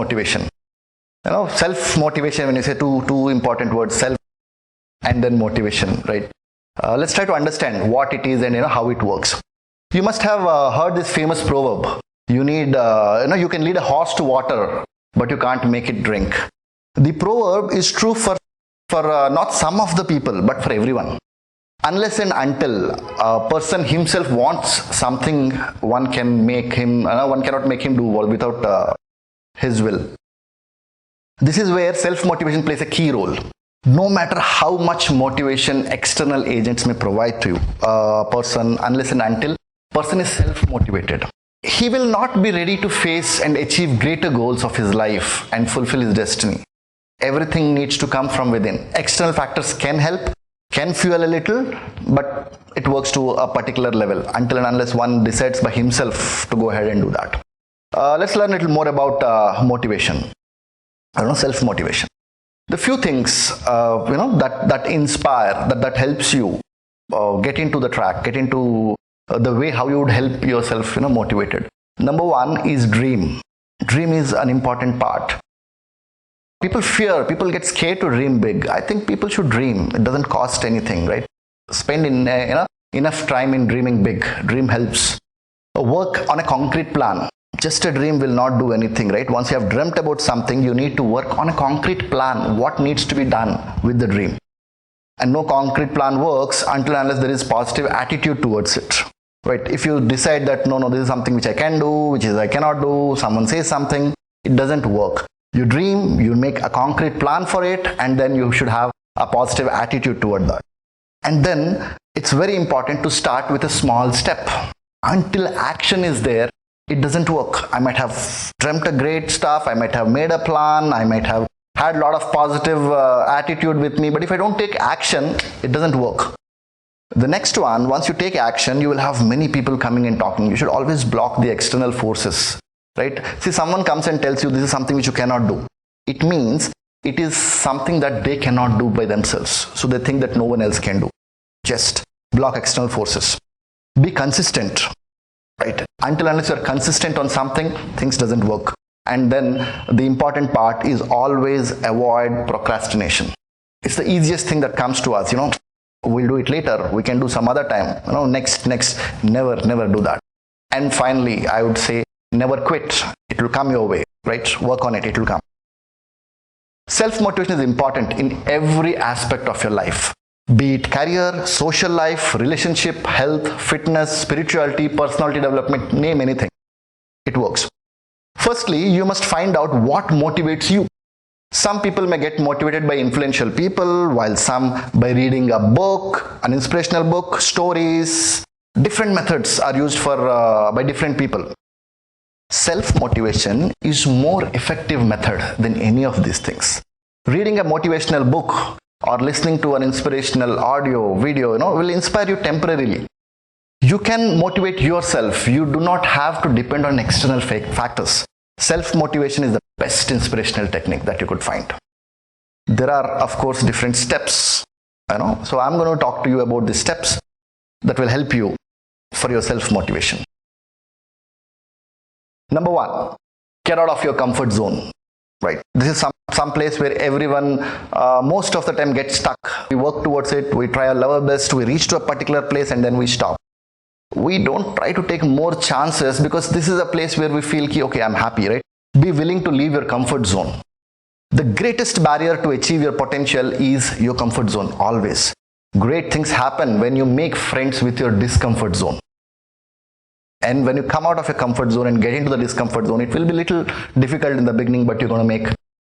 motivation. Self-motivation, when you say two important words, self and then motivation, right? Let's try to understand what it is and how it works. You must have heard this famous proverb. You can lead a horse to water, but you can't make it drink. The proverb is true for not some of the people, but for everyone. Unless and until a person himself wants something, one cannot make him do without his will. This is where self-motivation plays a key role. No matter how much motivation external agents may provide to you, person, unless and until person is self-motivated, he will not be ready to face and achieve greater goals of his life and fulfill his destiny. Everything needs to come from within. External factors can help, can fuel a little, but it works to a particular level until and unless one decides by himself to go ahead and do that. Let's learn a little more about motivation. Self-motivation. The few things that inspire, that helps you get into the track, get into the way how you would help yourself motivated. Number one is dream. Dream is an important part. People get scared to dream big. I think people should dream. It doesn't cost anything, right? Spend enough time in dreaming big. Dream helps. Work on a concrete plan. Just a dream will not do anything, right? Once you have dreamt about something, you need to work on a concrete plan. What needs to be done with the dream? And no concrete plan works until unless there is positive attitude towards it, right? If you decide that no, this is something which I can do, which is I cannot do, someone says something, it doesn't work. You dream, you make a concrete plan for it, and then you should have a positive attitude toward that. And then it's very important to start with a small step. Until action is there, it doesn't work. I might have dreamt a great stuff, I might have made a plan, I might have had a lot of positive attitude with me, but if I don't take action, it doesn't work. The next one, once you take action, you will have many people coming and talking. You should always block the external forces, right? See, someone comes and tells you this is something which you cannot do. It means it is something that they cannot do by themselves. So they think that no one else can do. Just block external forces. Be consistent. Right? Until unless you're consistent on something, things doesn't work. And then the important part is always avoid procrastination. It's the easiest thing that comes to us, we'll do it later, we can do some other time, next, never do that. And finally, I would say never quit. It will come your way, right? Work on it, it will come. Self-motivation is important in every aspect of your life. Be it career, social life, relationship, health, fitness, spirituality, personality development, name anything. It works. Firstly, you must find out what motivates you. Some people may get motivated by influential people, while some by reading a book, an inspirational book, stories. Different methods are used by different people. Self-motivation is more effective method than any of these things. Reading a motivational book or listening to an inspirational audio, video, will inspire you temporarily. You can motivate yourself. You do not have to depend on external factors. Self-motivation is the best inspirational technique that you could find. There are, of course, different steps, So I'm going to talk to you about the steps that will help you for your self-motivation. Number one, get out of your comfort zone. Right. This is some place where everyone most of the time gets stuck. We work towards it, we try our level best, we reach to a particular place and then we stop. We don't try to take more chances because this is a place where we feel, okay, I'm happy, right? Be willing to leave your comfort zone. The greatest barrier to achieve your potential is your comfort zone, always. Great things happen when you make friends with your discomfort zone. And when you come out of your comfort zone and get into the discomfort zone, it will be a little difficult in the beginning, but you're going to make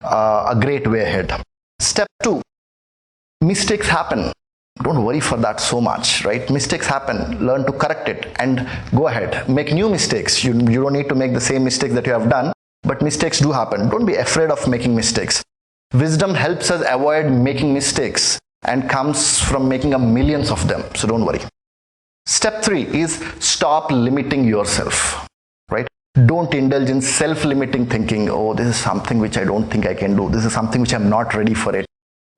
a great way ahead. Step 2, mistakes happen. Don't worry for that so much, right? Mistakes happen. Learn to correct it and go ahead. Make new mistakes. You don't need to make the same mistakes that you have done, but mistakes do happen. Don't be afraid of making mistakes. Wisdom helps us avoid making mistakes and comes from making millions of them. So don't worry. Step 3 is stop limiting yourself, right? Don't indulge in self-limiting thinking. Oh, this is something which I don't think I can do. This is something which I'm not ready for it.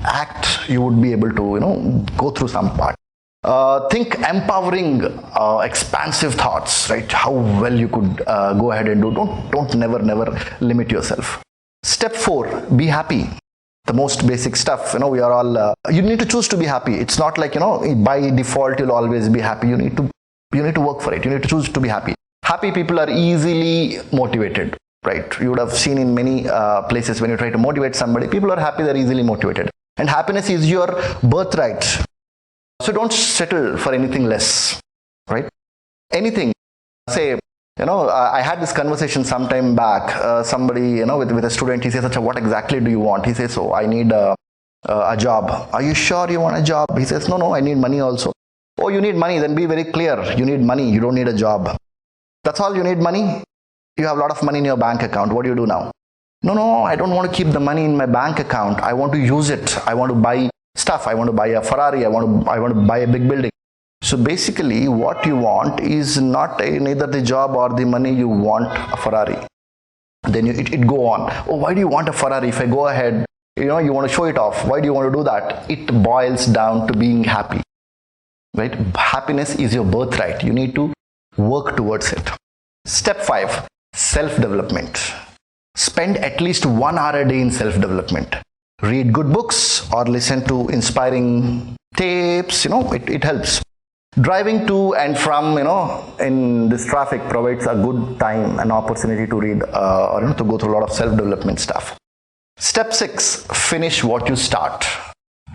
Act, you would be able to, go through some part. Think empowering, expansive thoughts, right? How well you could go ahead and do. Don't never limit yourself. Step 4, be happy. The most basic stuff, we are all, you need to choose to be happy. It's not like, by default, you'll always be happy. You need to work for it. You need to choose to be happy. Happy people are easily motivated, right? You would have seen in many places when you try to motivate somebody, people are happy, they're easily motivated. And happiness is your birthright. So don't settle for anything less, right? Anything. Say, I had this conversation some time back. Somebody, with a student, he says, what exactly do you want? He says, I need a job. Are you sure you want a job? He says, no, I need money also. Oh, you need money? Then be very clear. You need money. You don't need a job. That's all you need, money? You have a lot of money in your bank account. What do you do now? No, I don't want to keep the money in my bank account. I want to use it. I want to buy stuff. I want to buy a Ferrari. I want to buy a big building. So basically, what you want is not neither the job or the money. You want a Ferrari. Then it go on. Oh, why do you want a Ferrari? If I go ahead, you want to show it off. Why do you want to do that? It boils down to being happy, right? Happiness is your birthright. You need to work towards it. Step 5, self-development. Spend at least 1 hour a day in self-development. Read good books or listen to inspiring tapes. It helps. Driving to and from, in this traffic provides a good time, an opportunity to read or to go through a lot of self-development stuff. Step 6, finish what you start.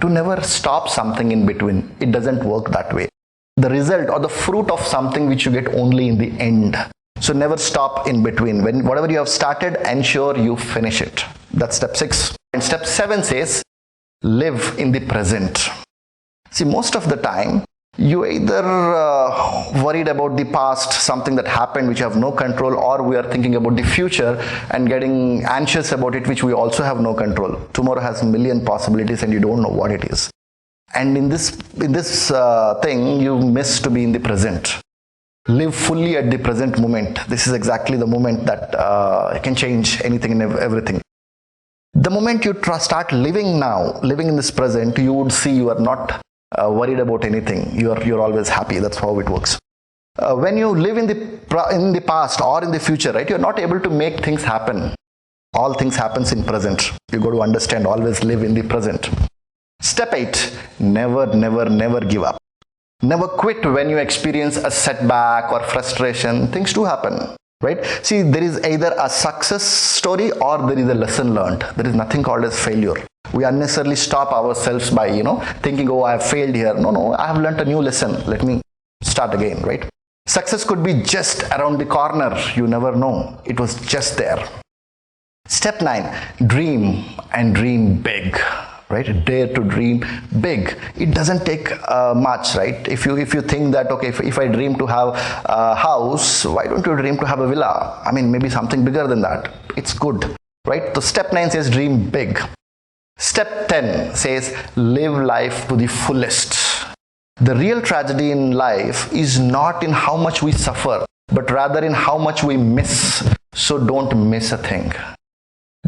To never stop something in between. It doesn't work that way. The result or the fruit of something which you get only in the end. So never stop in between. Whatever you have started, ensure you finish it. That's step 6. And step 7 says, live in the present. See, most of the time, you either worried about the past, something that happened which you have no control, or we are thinking about the future and getting anxious about it, which we also have no control. Tomorrow has a million possibilities and you don't know what it is. And in this thing, you miss to be in the present. Live fully at the present moment. This is exactly the moment that can change anything and everything. The moment you start living in this present, you would see you are not worried about anything. You're always happy. That's how it works. When you live in the past or in the future, right, you're not able to make things happen. All things happens in present. You got to understand, always live in the present. Step 8, never give up. Never quit when you experience a setback or frustration. Things do happen, right? See, there is either a success story or there is a lesson learned. There is nothing called as failure. We unnecessarily stop ourselves by, thinking, oh, I have failed here. No, I have learned a new lesson. Let me start again, right? Success could be just around the corner. You never know. It was just there. Step 9, dream and dream big. Right? Dare to dream big. It doesn't take much, right? If you think that, okay, if I dream to have a house, why don't you dream to have a villa? I mean, maybe something bigger than that. It's good, right? So step 9 says dream big. Step 10 says live life to the fullest. The real tragedy in life is not in how much we suffer, but rather in how much we miss. So don't miss a thing.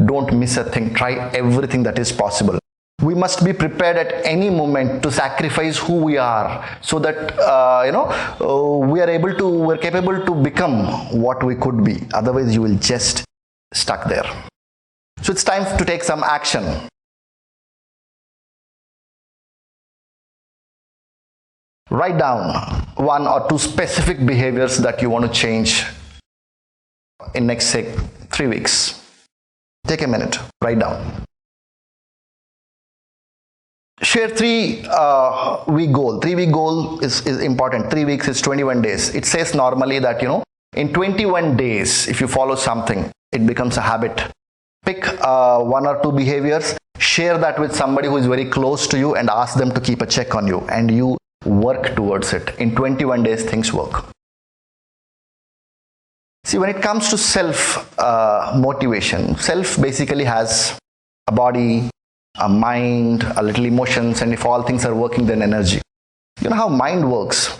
Don't miss a thing. Try everything that is possible. We must be prepared at any moment to sacrifice who we are, so that we're capable to become what we could be. Otherwise, you will just stuck there. So it's time to take some action. Write down 1 or 2 specific behaviors that you want to change in next, say, 3 weeks. Take a minute. Write down. Share 3-week goal. 3-week goal is important. 3 weeks is 21 days. It says normally that, in 21 days, if you follow something, it becomes a habit. Pick 1 or 2 behaviors, share that with somebody who is very close to you and ask them to keep a check on you, and you work towards it. In 21 days, things work. See, when it comes to self-motivation, self basically has a body, a mind, a little emotions, and if all things are working, then energy. You know how mind works.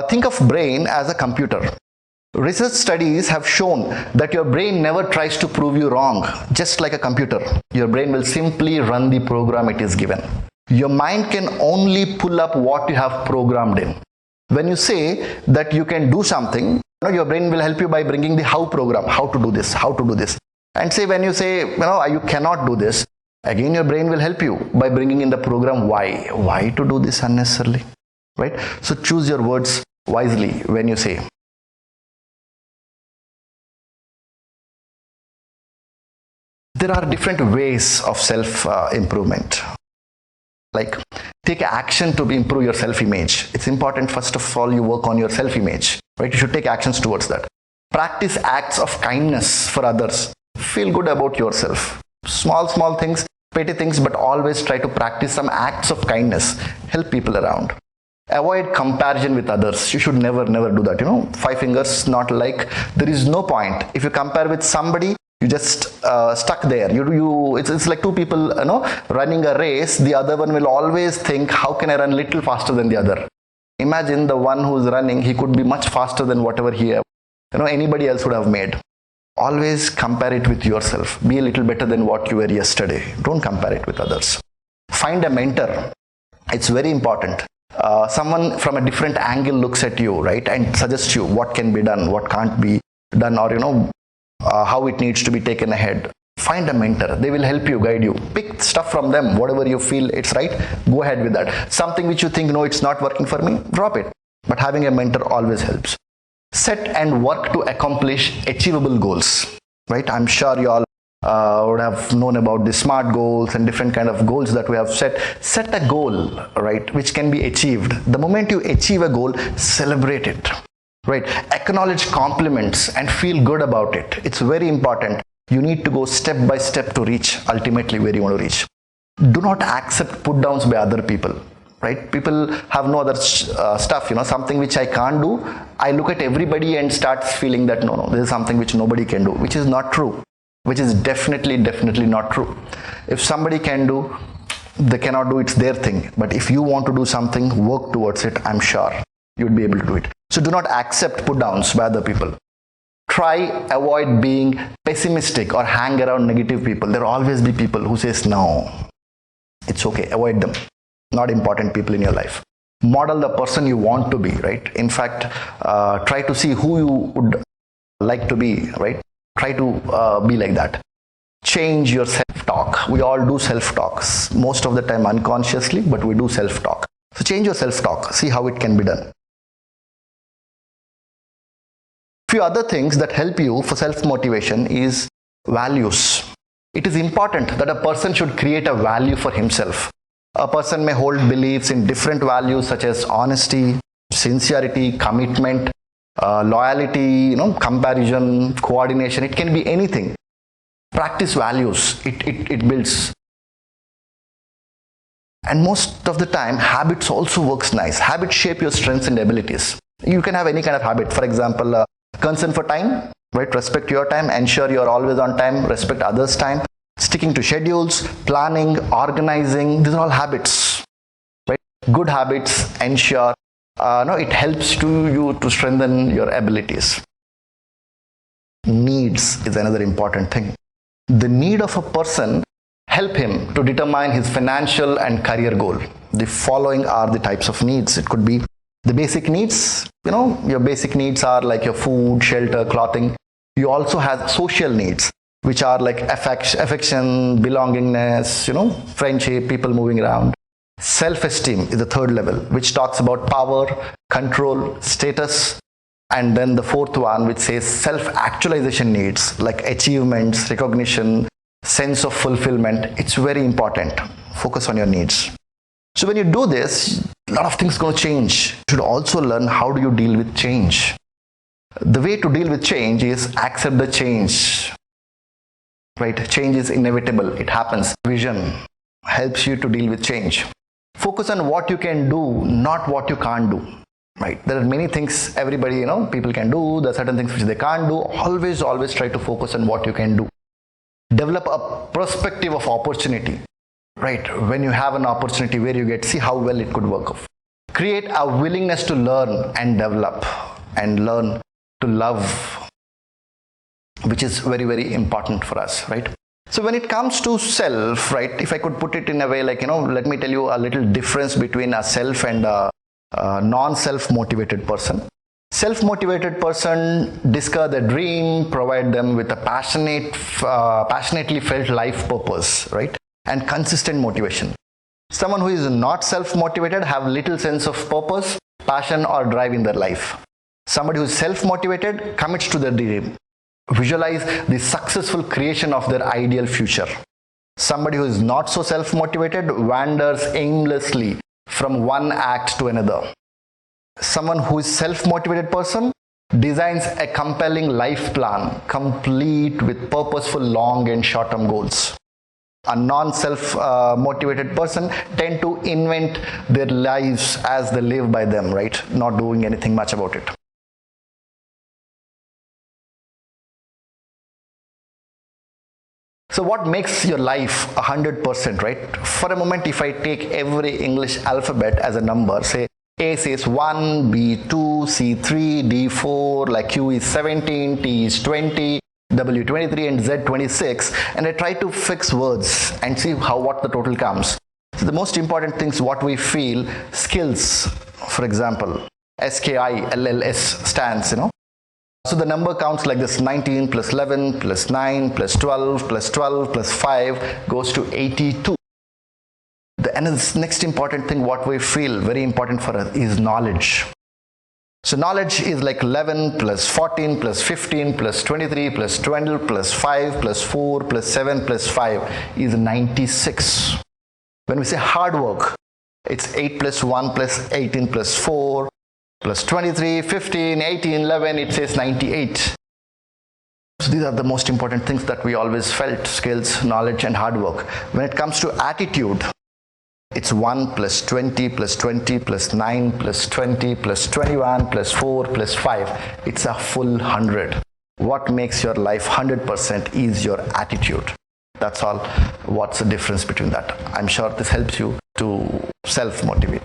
Think of brain as a computer. Research studies have shown that your brain never tries to prove you wrong. Just like a computer, your brain will simply run the program it is given. Your mind can only pull up what you have programmed in. When you say that you can do something, your brain will help you by bringing the how program, how to do this, how to do this. And say, when you say, you cannot do this, again your brain will help you by bringing in the program why to do this unnecessarily, right? So choose your words wisely when you say. There are different ways of self improvement. Like, take action to improve your self-image. It's important, first of all, you work on your self-image, right? You should take actions towards that. Practice acts of kindness for others. Feel good about yourself. Small things, petty things, but always try to practice some acts of kindness. Help people around. Avoid comparison with others. You should never do that. 5 fingers, not like, there is no point. If you compare with somebody, you just stuck there. It's like two people, running a race. The other one will always think, how can I run a little faster than the other? Imagine the one who's running, he could be much faster than whatever anybody else would have made. Always compare it with yourself. Be a little better than what you were yesterday. Don't compare it with others. Find a mentor. It's very important. Someone from a different angle looks at you, right, and suggests you what can be done, what can't be done, or how it needs to be taken ahead. Find a mentor. They will help you, guide you. Pick stuff from them. Whatever you feel it's right, go ahead with that. Something which you think, no, it's not working for me, drop it. But having a mentor always helps. Set and work to accomplish achievable goals, right? I'm sure you all would have known about the SMART goals and different kind of goals that we have set. Set a goal, right, which can be achieved. The moment you achieve a goal, celebrate it. Right, acknowledge compliments and feel good about it. It's very important. You need to go step by step to reach ultimately where you want to reach. Do not accept put downs by other people, right? People have no other stuff, something which I can't do. I look at everybody and start feeling that no, this is something which nobody can do, which is not true, which is definitely not true. If somebody can do, they cannot do, it's their thing. But if you want to do something, work towards it, I'm sure you'd be able to do it. So do not accept put downs by other people. Avoid being pessimistic or hang around negative people. There will always be people who says no, it's okay, avoid them. Not important people in your life. Model the person you want to be, right? In fact, try to see who you would like to be, right? Try to be like that. Change your self-talk. We all do self-talks, most of the time unconsciously, but we do self-talk. So change your self-talk, see how it can be done. Few other things that help you for self-motivation is values. It is important that a person should create a value for himself. A person may hold beliefs in different values such as honesty, sincerity, commitment, loyalty, comparison, coordination. It can be anything. Practice values. It builds. And most of the time, habits also works nice. Habits shape your strengths and abilities. You can have any kind of habit. For example, concern for time, right? Respect your time, ensure you're always on time, respect others' time, sticking to schedules, planning, organizing, these are all habits, right? Good habits ensure, it helps you to strengthen your abilities. Needs is another important thing. The need of a person help him to determine his financial and career goal. The following are the types of needs. It could be the basic needs, your basic needs are like your food, shelter, clothing. You also have social needs, which are like affection, belongingness, friendship, people moving around. Self-esteem is the third level, which talks about power, control, status. And then the fourth one, which says self-actualization needs, like achievements, recognition, sense of fulfillment. It's very important. Focus on your needs. So when you do this, a lot of things going to change. You should also learn how do you deal with change. The way to deal with change is accept the change. Right? Change is inevitable. It happens. Vision helps you to deal with change. Focus on what you can do, not what you can't do. Right? There are many things everybody, people can do. There are certain things which they can't do. Always try to focus on what you can do. Develop a perspective of opportunity. Right, when you have an opportunity where you see how well it could work. Create a willingness to learn and develop and learn to love, which is very important for us, right? So when it comes to self, right, if I could put it in a way like, let me tell you a little difference between a self and a non-self motivated person. Self-motivated person discover their dream, provide them with a passionately felt life purpose, right? And consistent motivation. Someone who is not self-motivated have little sense of purpose, passion or drive in their life. Somebody who is self-motivated commits to their dream, visualize the successful creation of their ideal future. Somebody who is not so self-motivated wanders aimlessly from one act to another. Someone who is self-motivated person designs a compelling life plan, complete with purposeful long and short-term goals. A non-self-motivated person tend to invent their lives as they live by them, right? Not doing anything much about it. So what makes your life 100%, right? For a moment, if I take every English alphabet as a number, say A says 1, B 2, C 3, D 4, like Q is 17, T is 20, W 23 and Z 26, and I try to fix words and see what the total comes. So the most important things what we feel, skills, for example, SKILLS stands, So the number counts like this: 19 plus 11 plus 9 plus 12 plus 12 plus 5 goes to 82. The next important thing what we feel very important for us is knowledge. So knowledge is like 11 plus 14 plus 15 plus 23 plus 12 plus 5 plus 4 plus 7 plus 5 is 96. When we say hard work, it's 8 plus 1 plus 18 plus 4 plus 23, 15, 18, 11, it says 98. So these are the most important things that we always felt: skills, knowledge and hard work. When it comes to attitude, it's 1 plus 20 plus 20 plus 9 plus 20 plus 21 plus 4 plus 5. It's a full 100. What makes your life 100% is your attitude. That's all. What's the difference between that? I'm sure this helps you to self-motivate.